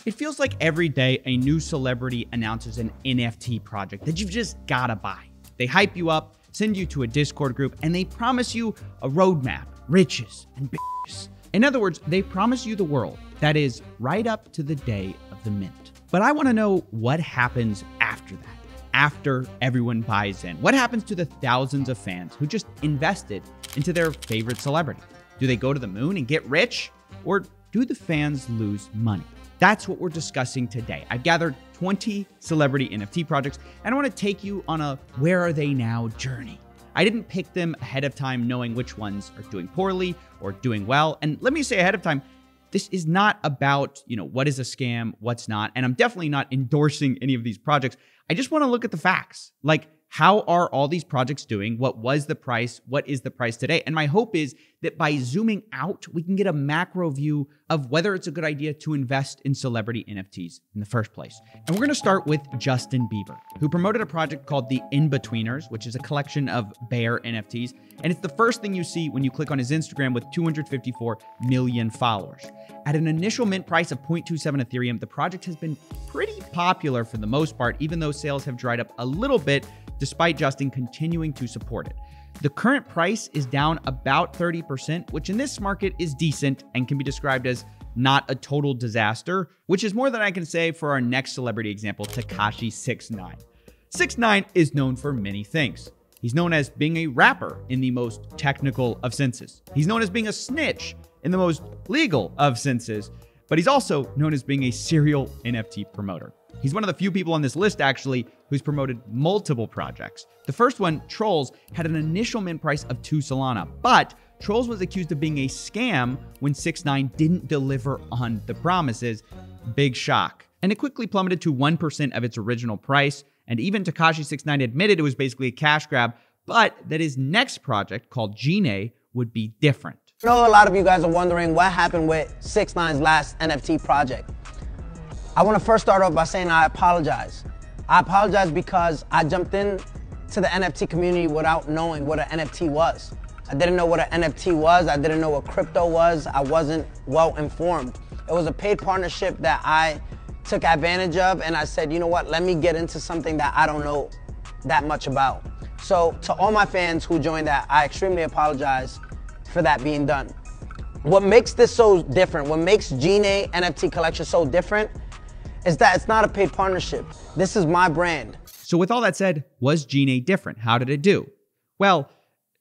It feels like every day a new celebrity announces an NFT project that you've just gotta buy. They hype you up, send you to a Discord group, and they promise you a roadmap, riches, and bitches. In other words, they promise you the world. That is, right up to the day of the mint. But I want to know what happens after that, after everyone buys in. What happens to the thousands of fans who just invested into their favorite celebrity? Do they go to the moon and get rich? Or do the fans lose money? That's what we're discussing today. I've gathered 20 celebrity NFT projects, and I want to take you on a where are they now journey. I didn't pick them ahead of time knowing which ones are doing poorly or doing well. And let me say ahead of time, this is not about, what is a scam, what's not. And I'm definitely not endorsing any of these projects. I just want to look at the facts. Like, how are all these projects doing? What was the price? What is the price today? And my hope is that by zooming out, we can get a macro view of whether it's a good idea to invest in celebrity NFTs in the first place. And we're going to start with Justin Bieber, who promoted a project called the In-Betweeners, which is a collection of bear NFTs. And it's the first thing you see when you click on his Instagram with 254 million followers. At an initial mint price of 0.27 Ethereum, the project has been pretty popular for the most part, even though sales have dried up a little bit, despite Justin continuing to support it. The current price is down about 30%, which in this market is decent and can be described as not a total disaster, which is more than I can say for our next celebrity example, Tekashi 6ix9ine. 6ix9ine is known for many things. He's known as being a rapper in the most technical of senses. He's known as being a snitch in the most legal of senses, but he's also known as being a serial NFT promoter. He's one of the few people on this list, actually, who's promoted multiple projects. The first one, Trolls, had an initial mint price of 2 Solana, but Trolls was accused of being a scam when 6ix9ine didn't deliver on the promises. Big shock. And it quickly plummeted to 1% of its original price, and even Tekashi 6ix9ine admitted it was basically a cash grab, but that his next project, called Gene, would be different. I know a lot of you guys are wondering what happened with 6ix9ine's last NFT project. I want to first start off by saying I apologize. I apologize because I jumped in to the NFT community without knowing what an NFT was. I didn't know what an NFT was. I didn't know what crypto was. I wasn't well informed. It was a paid partnership that I took advantage of, and I said, you know what, let me get into something that I don't know that much about. So to all my fans who joined that, I extremely apologize for that being done. What makes this so different, what makes Gene NFT collection so different, is that it's not a paid partnership. This is my brand. So with all that said, was Gene different? How did it do? Well,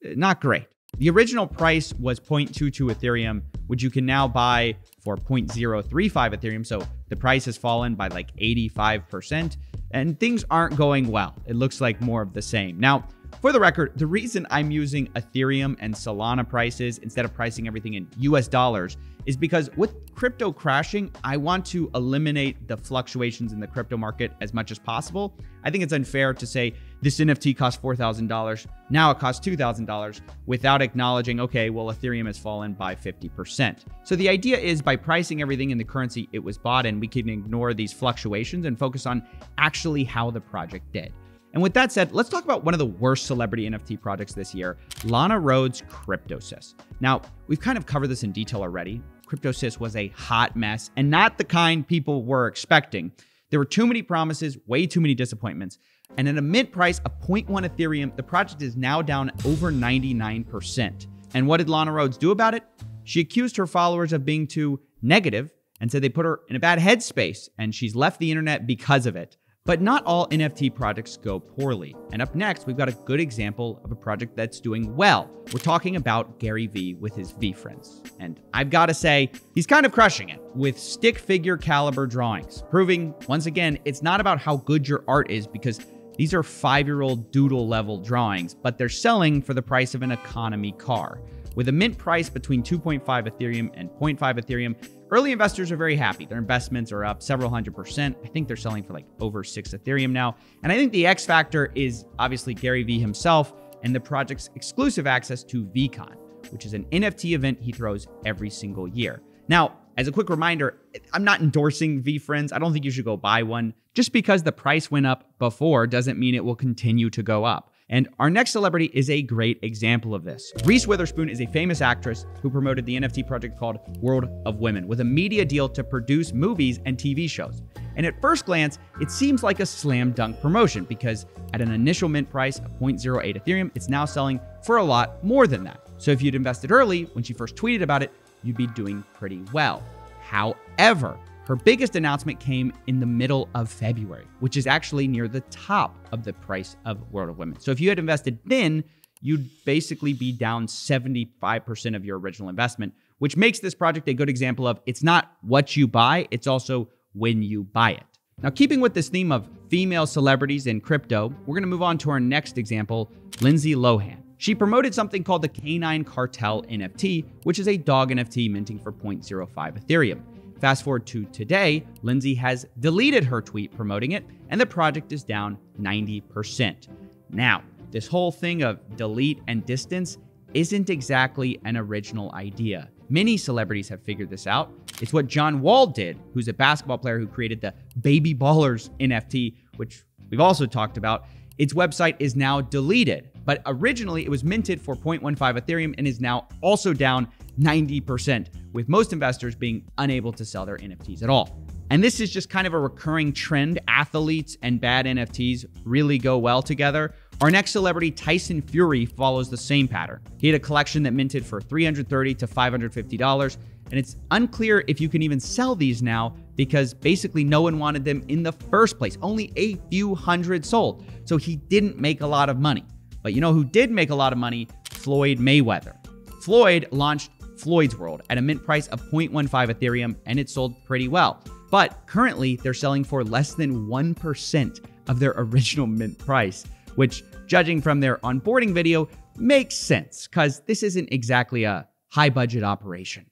not great. The original price was 0.22 Ethereum, which you can now buy for 0.035 Ethereum. So the price has fallen by like 85%, and things aren't going well. It looks like more of the same. Now, for the record, the reason I'm using Ethereum and Solana prices instead of pricing everything in US dollars is because with crypto crashing, I want to eliminate the fluctuations in the crypto market as much as possible. I think it's unfair to say this NFT costs $4,000, now it costs $2,000 without acknowledging, okay, well, Ethereum has fallen by 50%. So the idea is by pricing everything in the currency it was bought in, we can ignore these fluctuations and focus on actually how the project did. And with that said, let's talk about one of the worst celebrity NFT projects this year, Lana Rhoades' CryptoSys. Now, we've kind of covered this in detail already. CryptoSys was a hot mess and not the kind people were expecting. There were too many promises, way too many disappointments. And at a mint price of 0.1 Ethereum, the project is now down over 99%. And what did Lana Rhoades do about it? She accused her followers of being too negative and said they put her in a bad headspace, and she's left the internet because of it. But not all NFT projects go poorly. And up next, we've got a good example of a project that's doing well. We're talking about Gary Vee with his V-Friends. And I've got to say, he's kind of crushing it with stick figure caliber drawings, proving, once again, it's not about how good your art is, because these are 5-year-old doodle level drawings, but they're selling for the price of an economy car. With a mint price between 2.5 Ethereum and 0.5 Ethereum, early investors are very happy. Their investments are up several 100%. I think they're selling for like over 6 Ethereum now. And I think the X factor is obviously Gary Vee himself and the project's exclusive access to VCon, which is an NFT event he throws every single year. Now, as a quick reminder, I'm not endorsing V-Friends. I don't think you should go buy one. Just because the price went up before doesn't mean it will continue to go up. And our next celebrity is a great example of this. Reese Witherspoon is a famous actress who promoted the NFT project called World of Women with a media deal to produce movies and TV shows. And at first glance, it seems like a slam dunk promotion because at an initial mint price of 0.08 Ethereum, it's now selling for a lot more than that. So if you'd invested early when she first tweeted about it, you'd be doing pretty well. However, her biggest announcement came in the middle of February, which is actually near the top of the price of World of Women. So if you had invested then, you'd basically be down 75% of your original investment, which makes this project a good example of it's not what you buy, it's also when you buy it. Now, keeping with this theme of female celebrities in crypto, we're going to move on to our next example, Lindsay Lohan. She promoted something called the Canine Cartel NFT, which is a dog NFT minting for 0.05 Ethereum. Fast forward to today, Lindsay has deleted her tweet promoting it, and the project is down 90%. Now, this whole thing of delete and distance isn't exactly an original idea. Many celebrities have figured this out. It's what John Wall did, who's a basketball player who created the Baby Ballers NFT, which we've also talked about. Its website is now deleted, but originally it was minted for 0.15 Ethereum and is now also down 90%, with most investors being unable to sell their NFTs at all. And this is just kind of a recurring trend. Athletes and bad NFTs really go well together. Our next celebrity, Tyson Fury, follows the same pattern. He had a collection that minted for $330 to $550, and it's unclear if you can even sell these now because basically no one wanted them in the first place. Only a few hundred sold, so he didn't make a lot of money. But you know who did make a lot of money? Floyd Mayweather. Floyd launched Floyd's World at a mint price of 0.15 Ethereum, and it sold pretty well. But currently, they're selling for less than 1% of their original mint price, which, judging from their onboarding video, makes sense, because this isn't exactly a high-budget operation.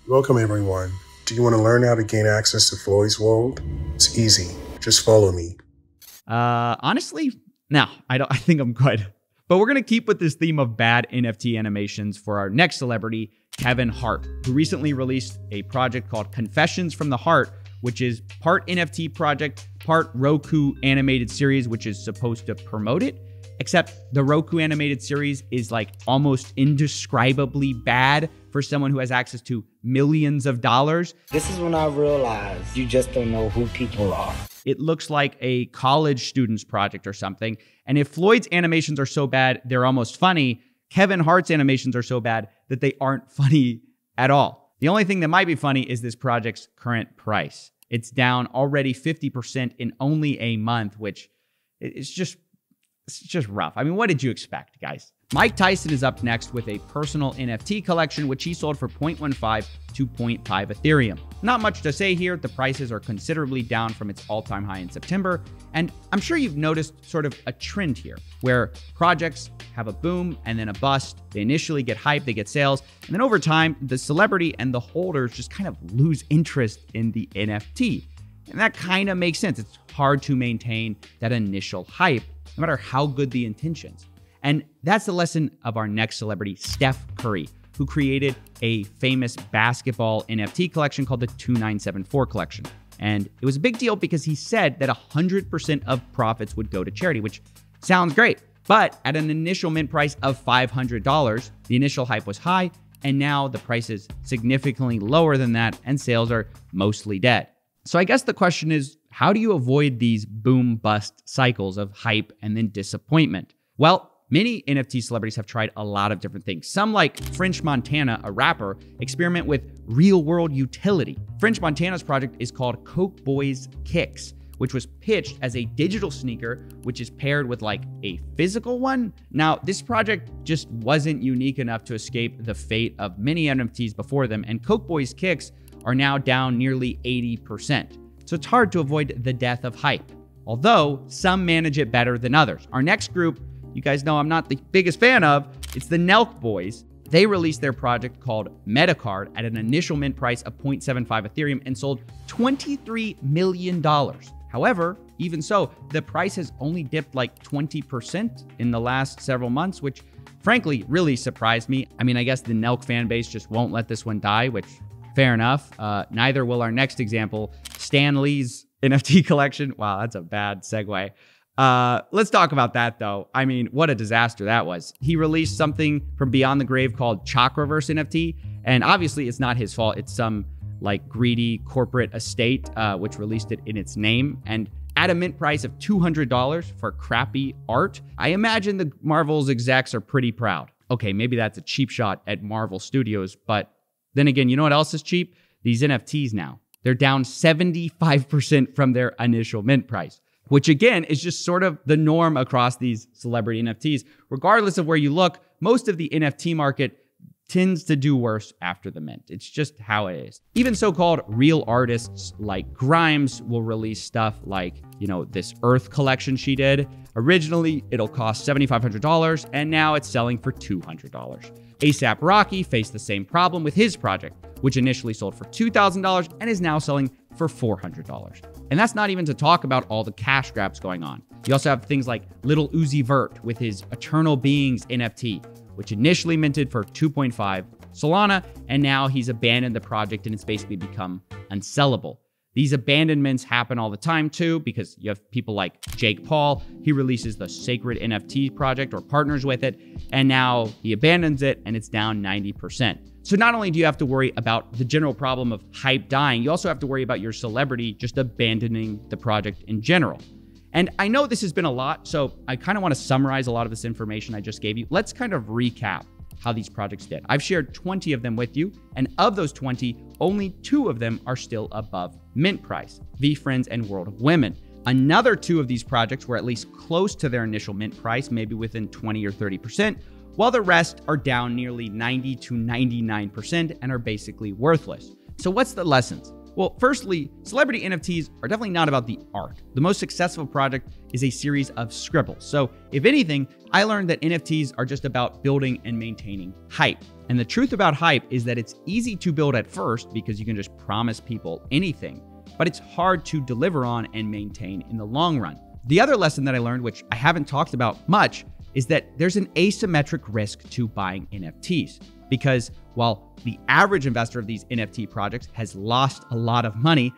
Welcome, everyone. Do you want to learn how to gain access to Floyd's World? It's easy. Just follow me. Honestly, no, I think I'm good. But we're going to keep with this theme of bad NFT animations for our next celebrity, Kevin Hart, who recently released a project called Confessions from the Heart, which is part NFT project, part Roku animated series, which is supposed to promote it. Except the Roku animated series is like almost indescribably bad for someone who has access to millions of dollars. This is when I realized you just don't know who people are. It looks like a college student's project or something. And if Floyd's animations are so bad, they're almost funny, Kevin Hart's animations are so bad that they aren't funny at all. The only thing that might be funny is this project's current price. It's down already 50% in only a month, which it's just rough. I mean, what did you expect, guys? Mike Tyson is up next with a personal NFT collection, which he sold for 0.15 to 0.5 Ethereum. Not much to say here. The prices are considerably down from its all-time high in September. And I'm sure you've noticed sort of a trend here where projects have a boom and then a bust. They initially get hype, they get sales, and then over time, the celebrity and the holders just kind of lose interest in the NFT. And that kind of makes sense. It's hard to maintain that initial hype, no matter how good the intentions. And that's the lesson of our next celebrity, Steph Curry, who created a famous basketball NFT collection called the 2974 collection. And it was a big deal because he said that 100% of profits would go to charity, which sounds great. But at an initial mint price of $500, the initial hype was high, and now the price is significantly lower than that, and sales are mostly dead. So I guess the question is, how do you avoid these boom-bust cycles of hype and then disappointment? Well, many NFT celebrities have tried a lot of different things. Some, like French Montana, a rapper, experiment with real-world utility. French Montana's project is called Coke Boys Kicks, which was pitched as a digital sneaker, which is paired with like a physical one. Now, this project just wasn't unique enough to escape the fate of many NFTs before them, and Coke Boys Kicks are now down nearly 80%. So it's hard to avoid the death of hype, although some manage it better than others. Our next group, you guys know I'm not the biggest fan of, it's the NELK boys. They released their project called Metacard at an initial mint price of 0.75 Ethereum and sold $23 million. However, even so, the price has only dipped like 20% in the last several months, which frankly really surprised me. I mean, I guess the NELK fan base just won't let this one die, which fair enough. Neither will our next example, Stan Lee's NFT collection. Wow, that's a bad segue. Let's talk about that, though. I mean, what a disaster that was. He released something from Beyond the Grave called Chakraverse NFT, and obviously it's not his fault. It's some like greedy corporate estate which released it in its name, and at a mint price of $200 for crappy art. I imagine the Marvel's execs are pretty proud. Okay, maybe that's a cheap shot at Marvel Studios, but then again, you know what else is cheap? These NFTs now. They're down 75% from their initial mint price, which again is just sort of the norm across these celebrity NFTs. Regardless of where you look, most of the NFT market tends to do worse after the mint. It's just how it is. Even so-called real artists like Grimes will release stuff like, you know, this Earth collection she did. Originally, it'll cost $7,500, and now it's selling for $200. A$AP Rocky faced the same problem with his project, which initially sold for $2,000 and is now selling for $400. And that's not even to talk about all the cash grabs going on. You also have things like Lil Uzi Vert with his Eternal Beings NFT, which initially minted for 2.5 Solana, and now he's abandoned the project and it's basically become unsellable. These abandonments happen all the time too, because you have people like Jake Paul. He releases the Sacred NFT project or partners with it, and now he abandons it and it's down 90%. So not only do you have to worry about the general problem of hype dying, you also have to worry about your celebrity just abandoning the project in general. And I know this has been a lot, so I kind of want to summarize a lot of this information I just gave you. Let's kind of recap how these projects did. I've shared 20 of them with you, and of those 20, only 2 of them are still above mint price, VeeFriends and World of Women. Another 2 of these projects were at least close to their initial mint price, maybe within 20 or 30%, while the rest are down nearly 90 to 99% and are basically worthless. So what's the lessons? Well, firstly, celebrity NFTs are definitely not about the art. The most successful project is a series of scribbles. So if anything, I learned that NFTs are just about building and maintaining hype. And the truth about hype is that it's easy to build at first because you can just promise people anything, but it's hard to deliver on and maintain in the long run. The other lesson that I learned, which I haven't talked about much, is that there's an asymmetric risk to buying NFTs. Because while the average investor of these NFT projects has lost a lot of money,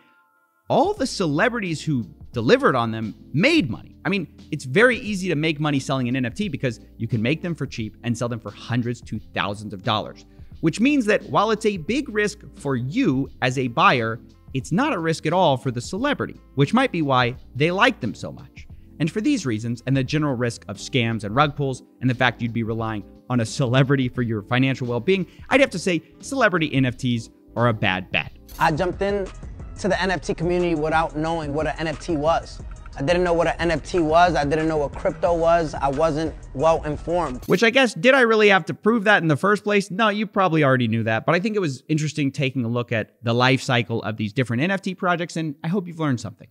all the celebrities who delivered on them made money. I mean, it's very easy to make money selling an NFT because you can make them for cheap and sell them for hundreds to thousands of dollars, which means that while it's a big risk for you as a buyer, it's not a risk at all for the celebrity, which might be why they like them so much. And for these reasons, and the general risk of scams and rug pulls, and the fact you'd be relying on a celebrity for your financial well-being, I'd have to say celebrity NFTs are a bad bet. I jumped in to the NFT community without knowing what an NFT was. I didn't know what an NFT was. I didn't know what crypto was. I wasn't well informed. Which I guess, did I really have to prove that in the first place? No, you probably already knew that, but I think it was interesting taking a look at the life cycle of these different NFT projects, and I hope you've learned something.